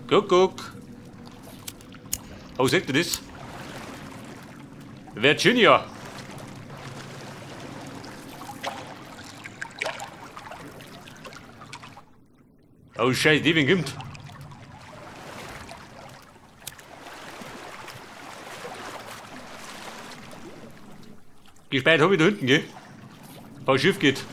Guck. Oh, seht ihr das? Virginia. Oh, Scheiße, die kommt. Gesperrt habe ich da hinten, gell? Bevor Schiff geht.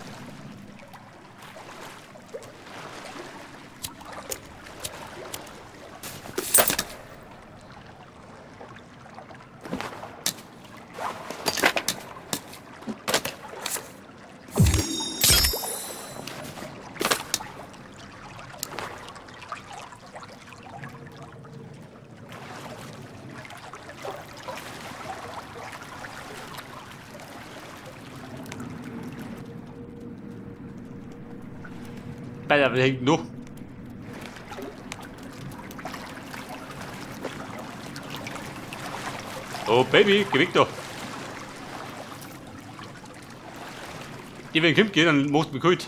Alter, was hängt noch? Oh Baby, geh weg da. Die wenn kommt, gell, dann machst du mich kalt.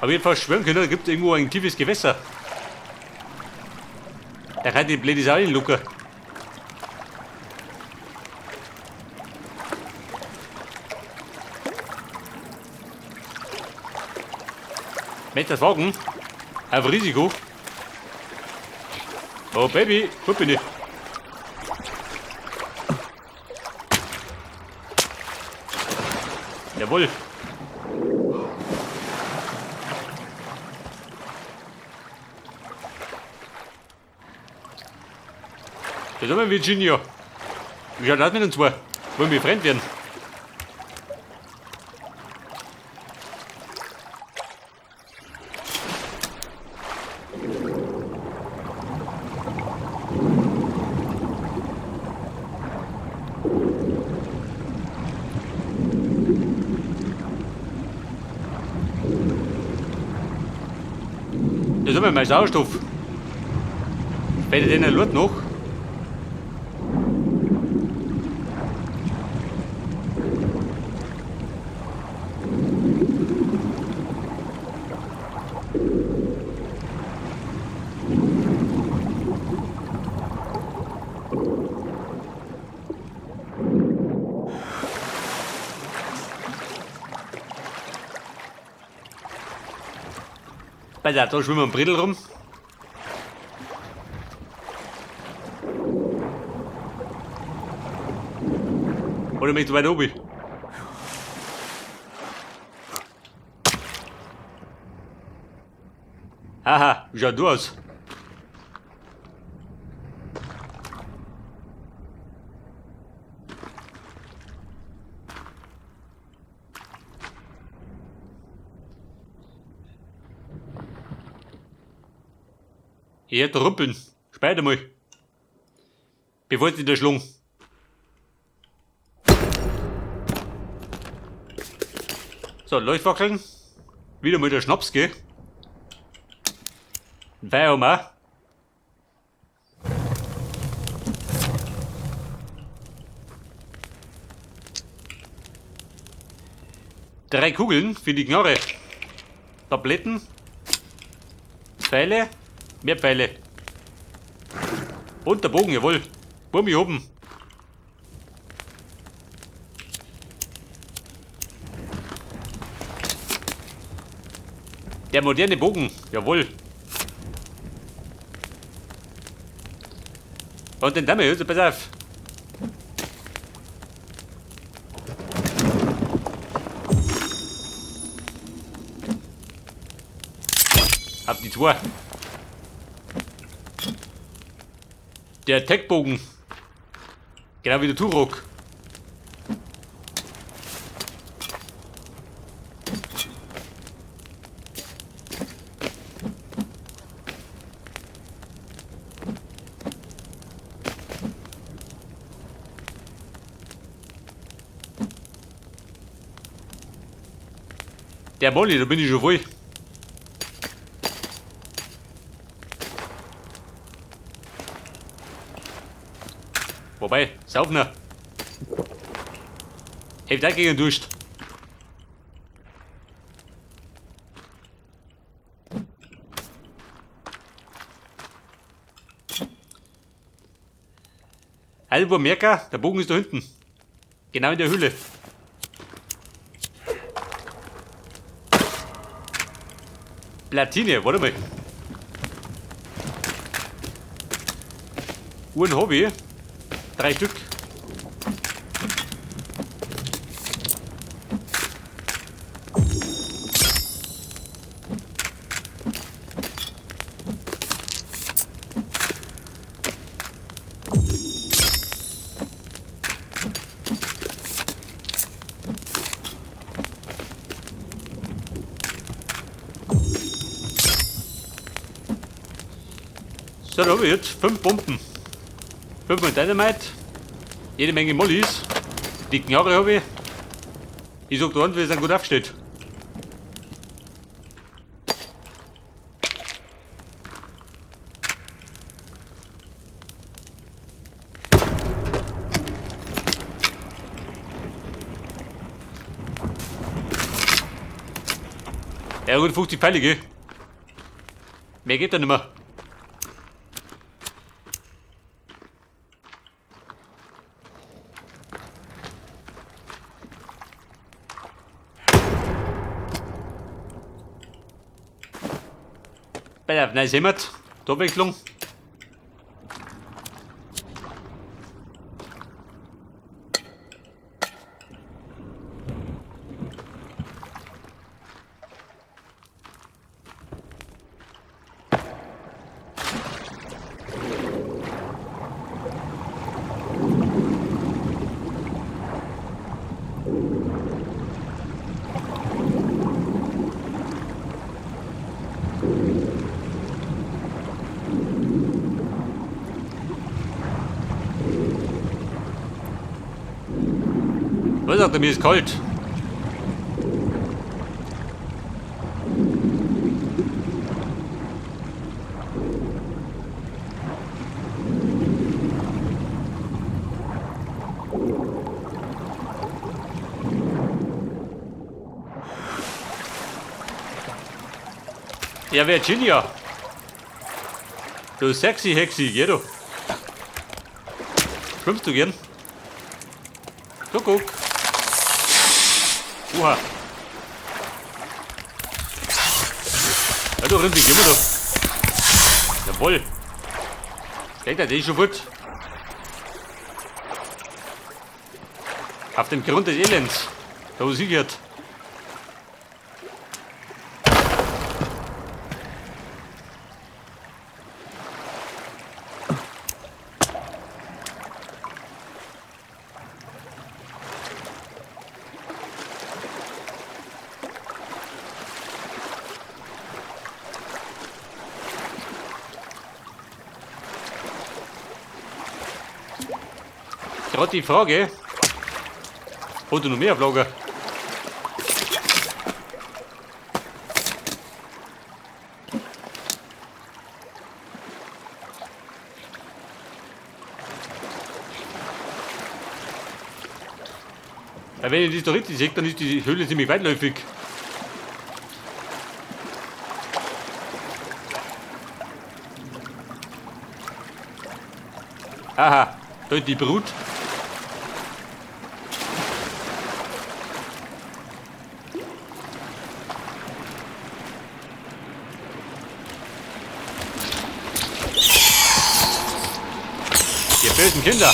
Auf jeden Fall schwören können, da gibt es irgendwo ein tiefes Gewässer. Da kann die blöde Sau hinlucken. Möchtest du das wagen? Auf Risiko. Oh Baby, gut bin ich. Jawohl. Das haben wir Virginia. Wie schaut das mit uns zwei? Wollen wir fremd werden? Das haben wir mal Sauerstoff. Später den Lurt noch. Bei der da schwimmen wir am Bredel rum. Oder möchtest du weiter oben? Haha, wie schaut du aus? Ich hätte rumpeln. Später mal. Bevor sie da schlung. So, Leuchtfackeln. Wieder mal der Schnaps, gell? Ein Feuer haben wir auch. Drei Kugeln für die Knarre. Tabletten. Pfeile. Mehr Pfeile. Und der Bogen, jawohl. Burmi oben. Der moderne Bogen, jawohl. Und den Damme, also pass auf. Auf die zwei. Der Attackbogen. Genau wie der Turok. Der Molly, da bin ich schon voll. Wobei, sauf noch. Hilft auch gegen Durst. Halber Merker, der Bogen ist da hinten. Genau in der Höhle. Platine, warte mal. Uhren habe ich. 3 Stück. So, da habe ich jetzt 5 Bomben. 5 mal Dynamite. Jede Menge Mollis. Die Knarre habe ich. Ich sag dir an, wir sind gut aufgestellt. Ja, gut 50 Pfeile, gell? Mehr geht da nicht mehr. Bei der Nein, sehen wir die Abwechslung. Was sagt er, mir ist kalt. Ja, Virginia. Du sexy Hexi, geh du. Schwimmst du gern? So, guck. Oha. Ja, du Rind, wie gehen wir da? Jawohl. Denkt er, der ist schon gut. Auf dem Grund des Elends. Da wo sie geht. Gerade die Frage, hat du noch mehr auf Lager? Ja, wenn ich das da richtig sehe, dann ist die Höhle ziemlich weitläufig. Aha, da ist die Brut. Ihr bösen Kinder.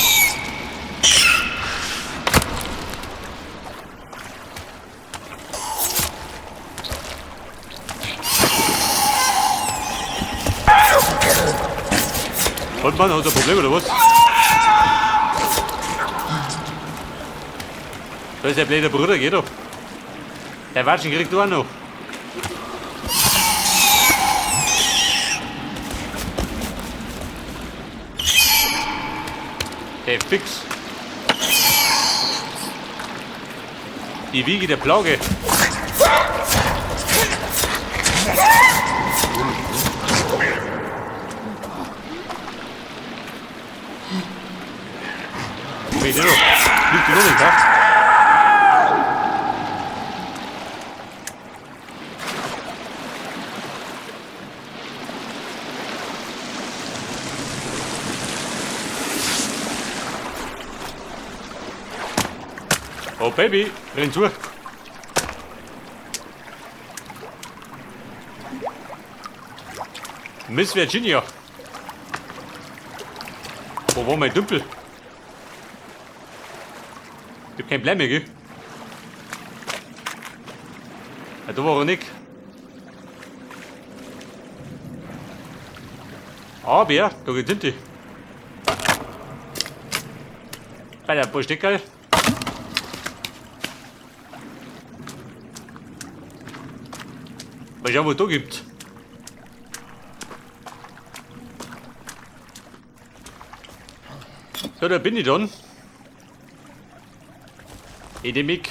Und man hat ein Problem oder was? Da ist der blöde Bruder, geh doch. Der Watschen kriegt du auch noch. Der fix. Die Wiege der Plage. Wie du? Liegt du noch nicht, ha? Oh Baby, renn zu. Miss Virginia. Wo war mein Dümpel? Ich hab kein Blei mehr, gell? Ja, da war er nicht. Aber ja, da geht's hinten. Bei der paar Steckerl. Mal schauen, was es da gibt. So, da bin ich dann. In dem Mick.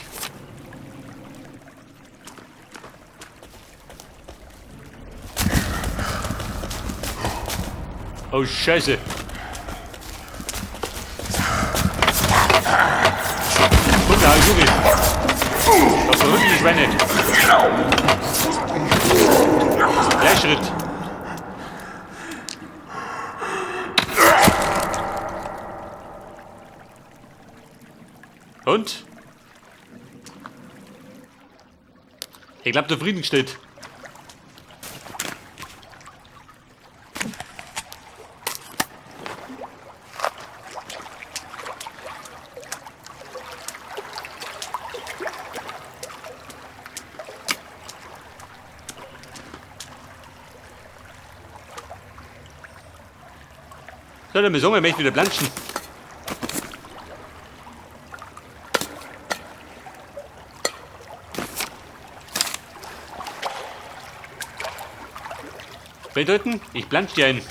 Oh, Scheiße. Guck da, Juri. Das verrückt die Schweine. Gleichschritt. Und? Ich glaube, zufriedengestellt. So, dann müssen wir mich wieder planschen. Bedeuten, ich plansch dir ein.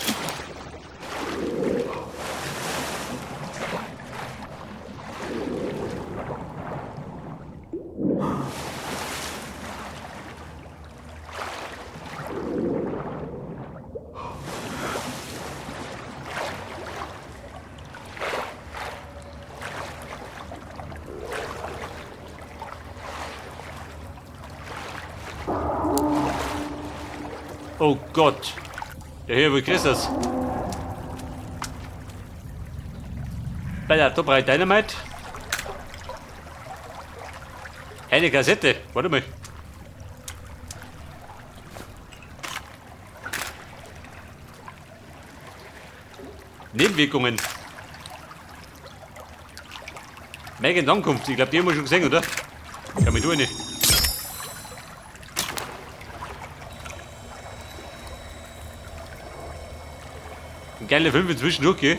Oh Gott. Der Herr, wie kriegst du das? Bei der Top-Reit Dynamite. Eine Kassette. Warte mal. Nebenwirkungen. Megan Ankunft. Ich glaube, die haben wir schon gesehen, oder? Kann mich nicht. Ein geiler Film zwischendurch, gell?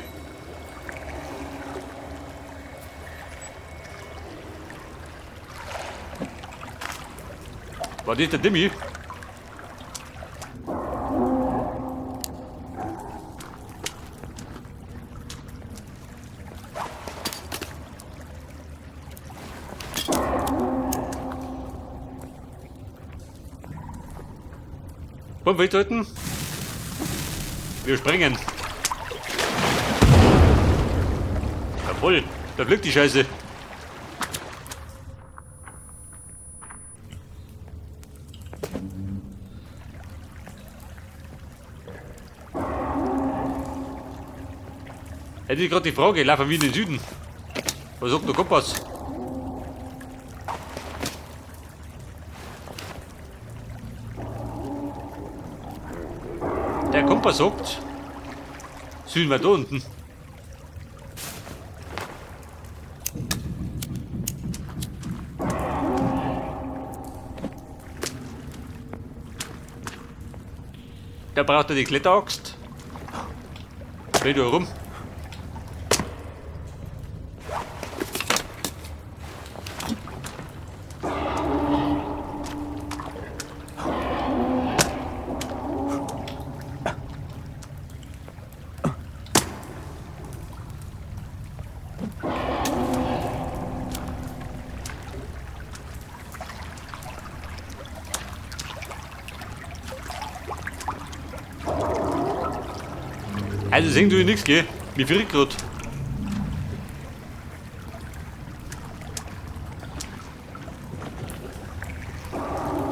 War das der Dimmi? Komm, Wildleuten. Wir springen. Jawohl, da fliegt die Scheiße. Hätte ich gerade die Frage, laufen wir in den Süden? Was sagt der Kompass? Der Kompass sagt, Süden war da unten. Da braucht er die Kletteraxt. Dreh du herum. Also sehen du nichts, gell? Mir friert grad.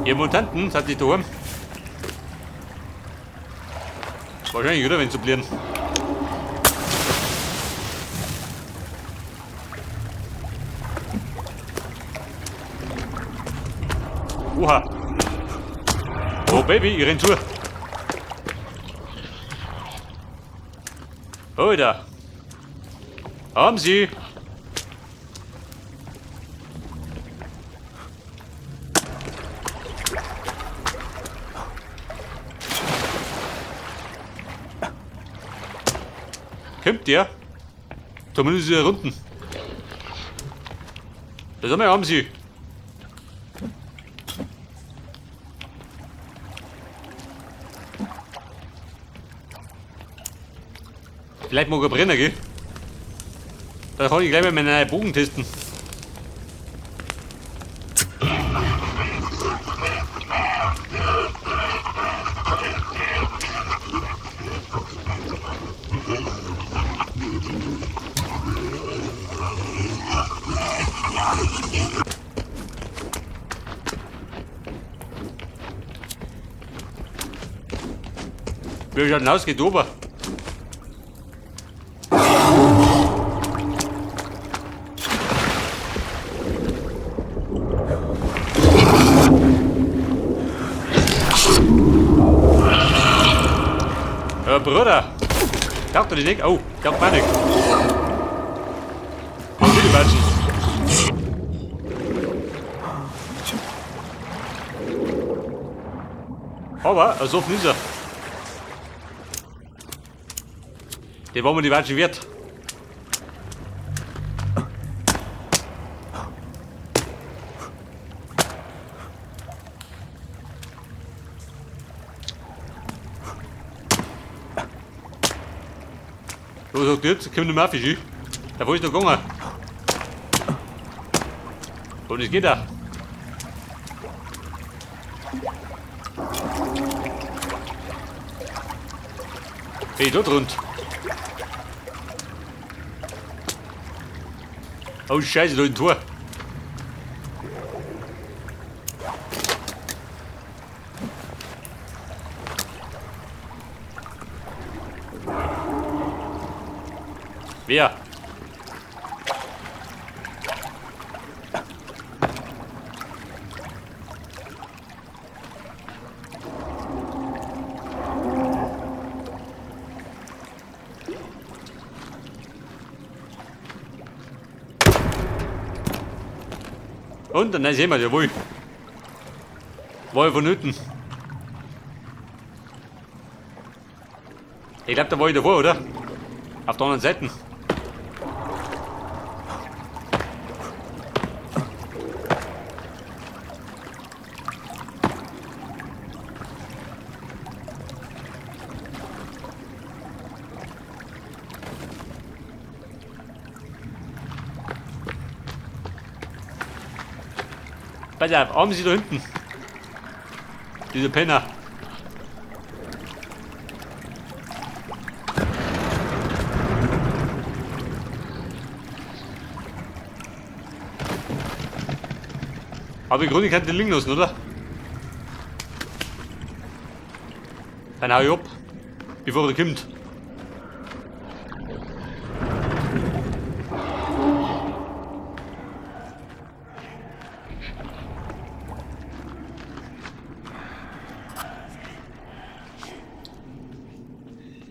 Ihr Mutanten, seid ihr daheim? Wahrscheinlich, oder? Wenn sie blieben. Oha. Oh Baby, ich renn zu. Oh, da. Haben Sie? Kommt der? Zumindest hier unten. Das haben Sie. Vielleicht mag er brennen, gell? Da kann ich gleich mal meinen neuen Bogen testen. Wie schaut denn aus? Geht oben. Bruder! Taucht er dich nicht? Oh, taucht man nicht. Was will die Batschen? Aber, so offen ist er. Den wollen wir die Batschen wert. So sagt jetzt, komm nicht mehr Fisch. Da wo ist noch gegangen. Und es geht da. Hey, dort rund. Oh Scheiße, da ist ein Tor. Wer? Und dann sehen wir, jawohl. War ja vonnöten. Ich glaube, da war ich davor, oder? Auf der anderen Seite. Pass auf, haben Sie da hinten. Diese Penner. Aber im Grunde kann den liegen lassen, oder? Dann hau ich ab, bevor er kommt.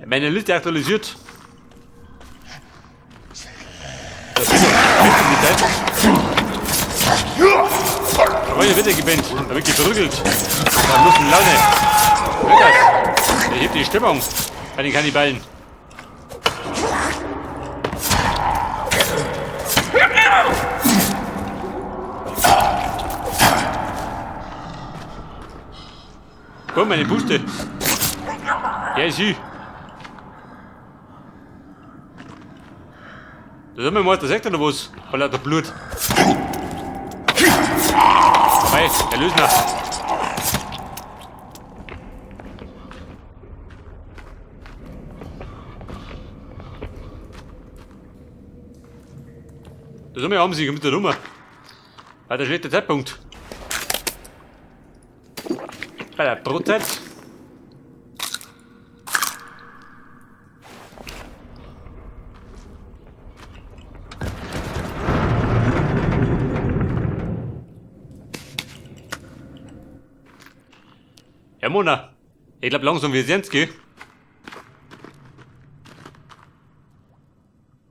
Meine Liste aktualisiert. Das ist die Zeit. Da war ich wieder gebannt. Da wird verrückelt. Da muss ein Laune. Hört das? Der hebt die Stimmung bei den Kannibalen. Komm, meine Puste. Ja, ist sie. Da sind wir mal der Sektor oder was? Voll lauter Blut. Hey, der Lösner. Da sind wir am Sieg mit der Nummer. War der schlechte Zeitpunkt. Bei der Brotzeit. Ja, Mona. Ich glaub langsam wir sehen's, gell?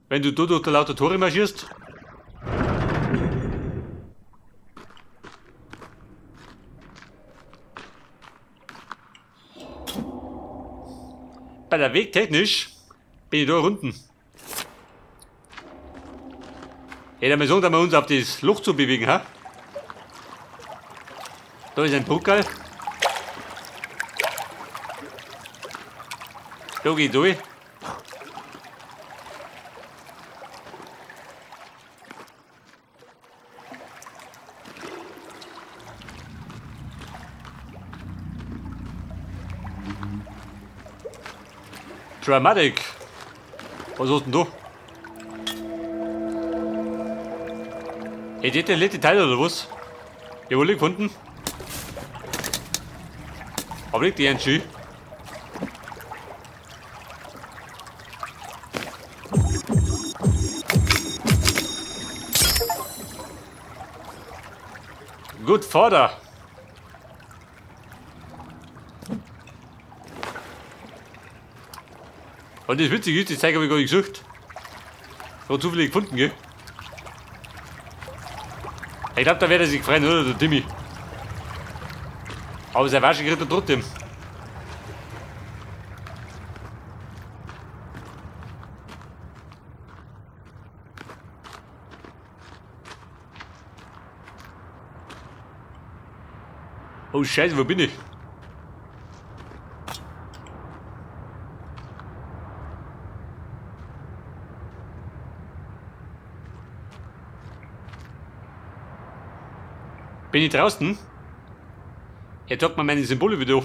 Wenn du durch die lauter Tore marschierst. Bei der Weg technisch bin ich da unten. Hätte mal sagen, dass wir uns auf das Loch zu bewegen, ha? Da ist ein Buckel. Da geht durch. Dramatic. Was hast denn du? Hätte der letzte Teil oder was? Ja, wo liegt gefunden? Aber liegt die ein Schuh? Gut, Vater. Und das Witzige ist, das Zeug habe ich gar nicht gesucht. War zufällig gefunden, gell? Ich glaube, da wird er sich freuen, oder, der Timmy? Aber sein Waschen kriegt er trotzdem. Oh Scheiße, wo bin ich? Bin ich draußen? Er sagt mir meine Symbole wieder.